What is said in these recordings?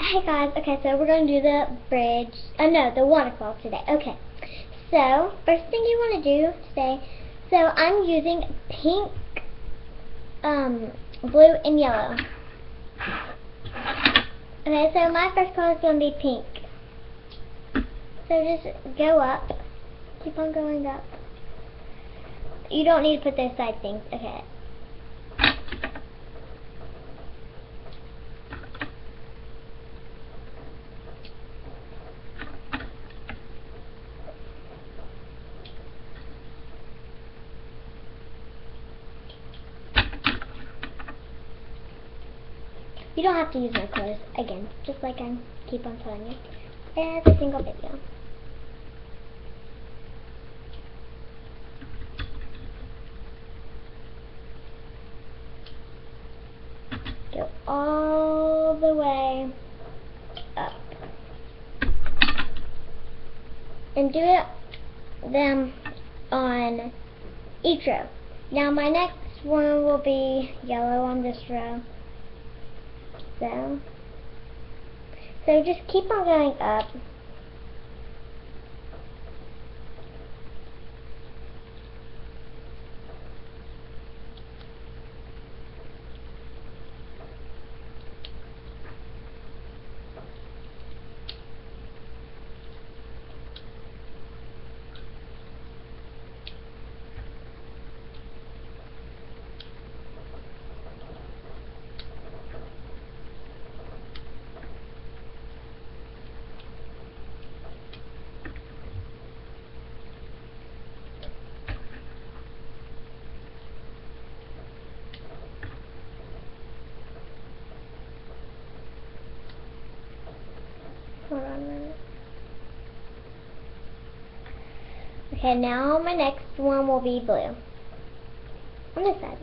Hey guys, okay, so we're going to do the bridge, no, the waterfall today. Okay, so first thing you want to do today, so I'm using pink, blue, and yellow. Okay, so my first color is going to be pink. So just go up, keep on going up. You don't need to put those side things, okay. You don't have to use my colors, again, just like I keep on telling you every single video. Go all the way up. And do them on each row. Now my next one will be yellow on this row. So just keep on going up. Hold on a minute. Okay, now my next one will be blue. On this side.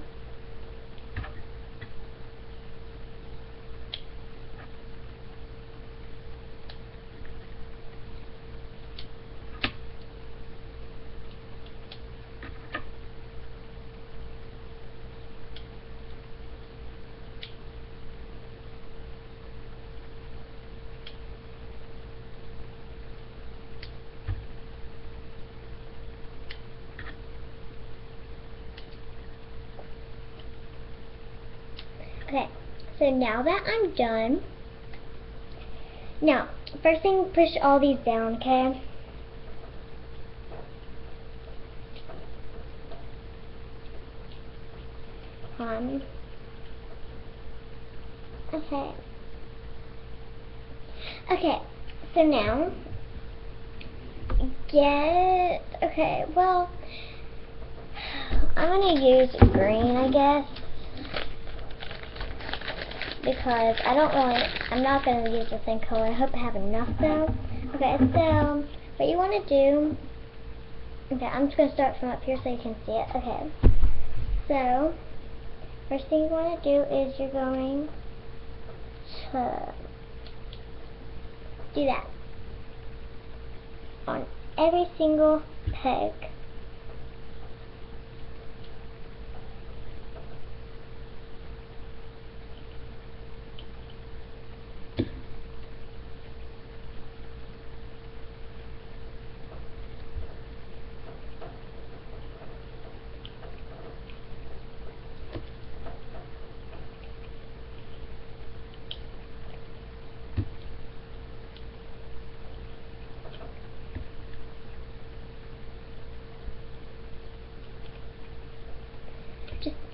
Okay, so now that I'm done, now, first thing, push all these down, okay? Okay. Okay, so now, okay, well, I'm going to use green, I guess. Because I'm not going to use the same color. I hope I have enough though. Okay, so what you want to do, okay, I'm just going to start from up here so you can see it. Okay, so first thing you want to do is you're going to do that on every single peg.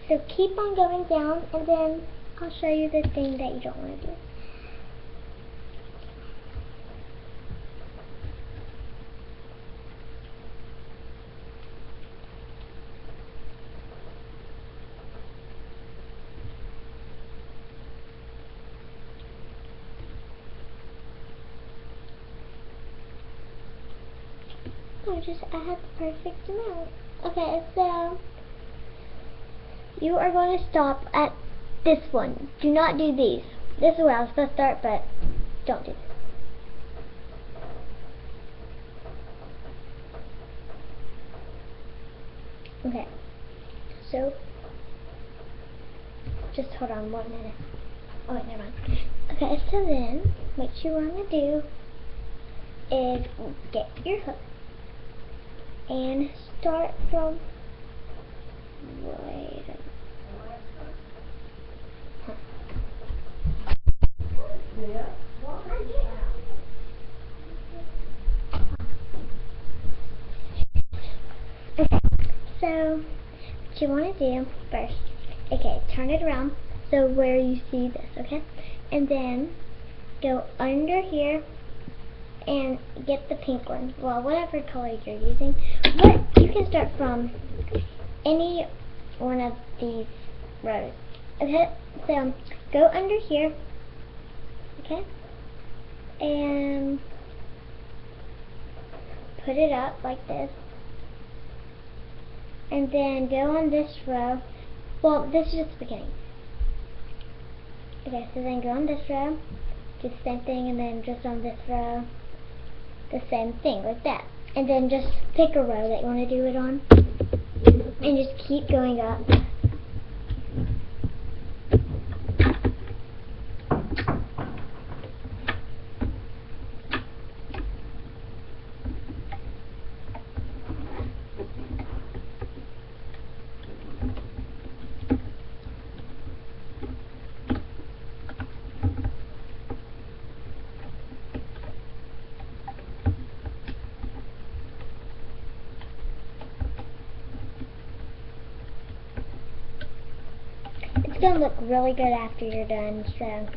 So keep on going down, and then I'll show you the thing that you don't want to do. I have the perfect amount. Okay, so you are going to stop at this one. Do not do these. This is where I was supposed to start, but don't do this. Okay, so just hold on 1 minute. Oh wait, never mind. Okay, so then what you want to do is get your hook and start from right up. Okay, so what you want to do first, okay, turn it around so where you see this, okay, and then go under here and get the pink one, well, whatever color you're using, but you can start from any one of these rows. Okay, so go under here, okay, and put it up like this, and then go on this row. Well, this is just the beginning. Okay, so then go on this row, do the same thing, and then just on this row, the same thing, like that. And then just pick a row that you want to do it on, and just keep going up. It's going to look really good after you're done, so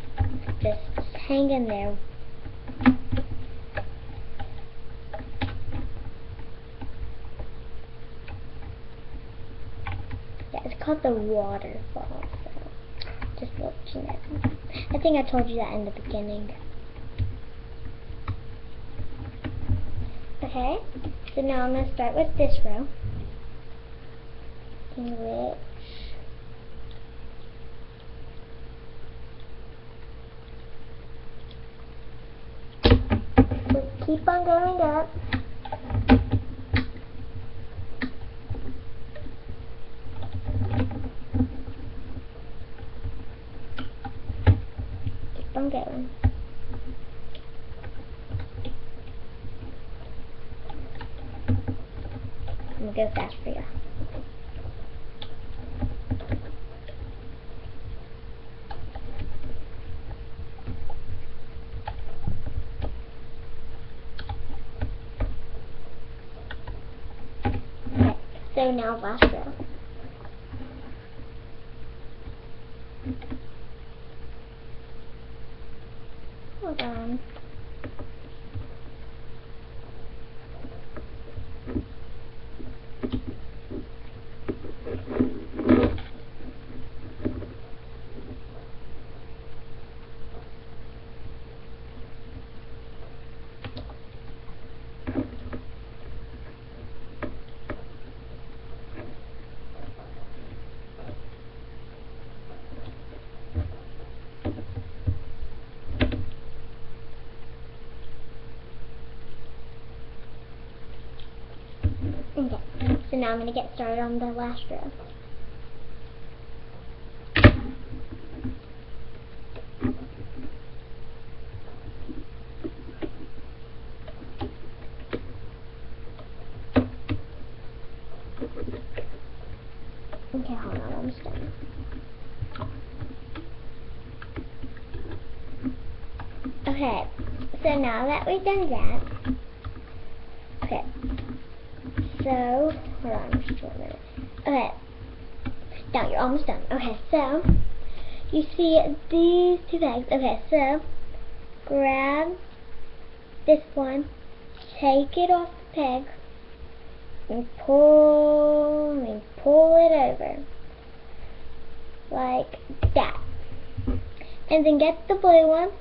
just hang in there. Yeah, it's called the waterfall, so just let you know. I think I told you that in the beginning. Okay, so now I'm going to start with this row, in which just keep on going up. Keep on going. I'm going to go fast for you. Okay, so now last row. Hold on. Okay, so now I'm going to get started on the last row. Okay, hold on, I'm almost done. Okay, so now that we've done that, okay, so, hold on just 1 minute. Okay, now you're almost done. Okay, so, you see these two pegs. Okay, so, grab this one, take it off the peg, and pull it over, like that. And then get the blue one,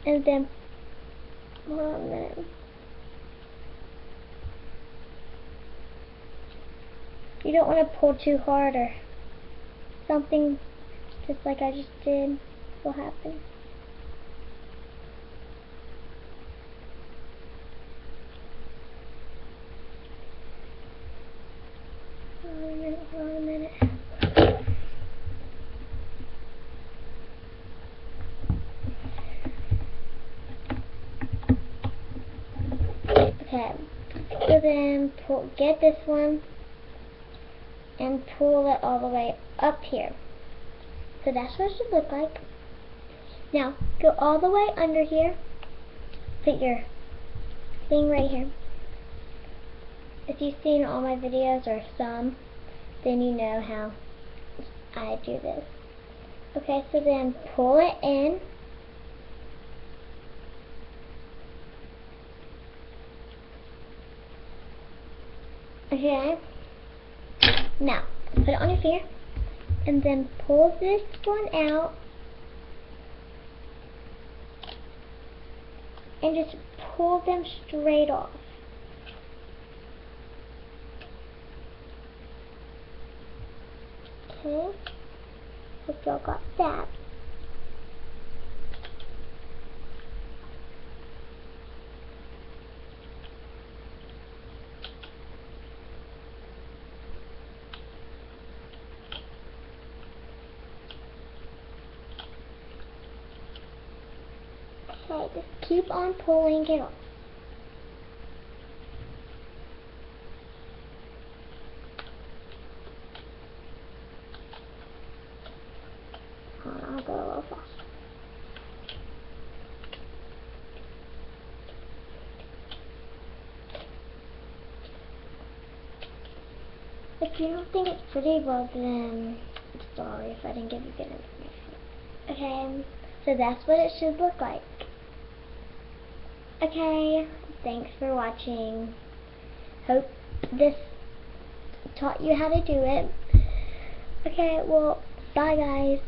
and then, hold on a minute. You don't want to pull too hard or something just like I just did will happen. Hold on a minute. Okay, so then get this one and pull it all the way up here. So that's what it should look like. Now, go all the way under here, put your thing right here. If you've seen all my videos, or some, then you know how I do this. Okay, so then pull it in. Okay, now put it on your finger and then pull this one out and just pull them straight off. Okay, hope y'all got that. Okay, just keep on pulling it off. I'll go a little faster. If you don't think it's pretty, well then, I'm sorry if I didn't give you good information. Okay, so that's what it should look like. Okay, thanks for watching. Hope this taught you how to do it. Okay, well, bye guys.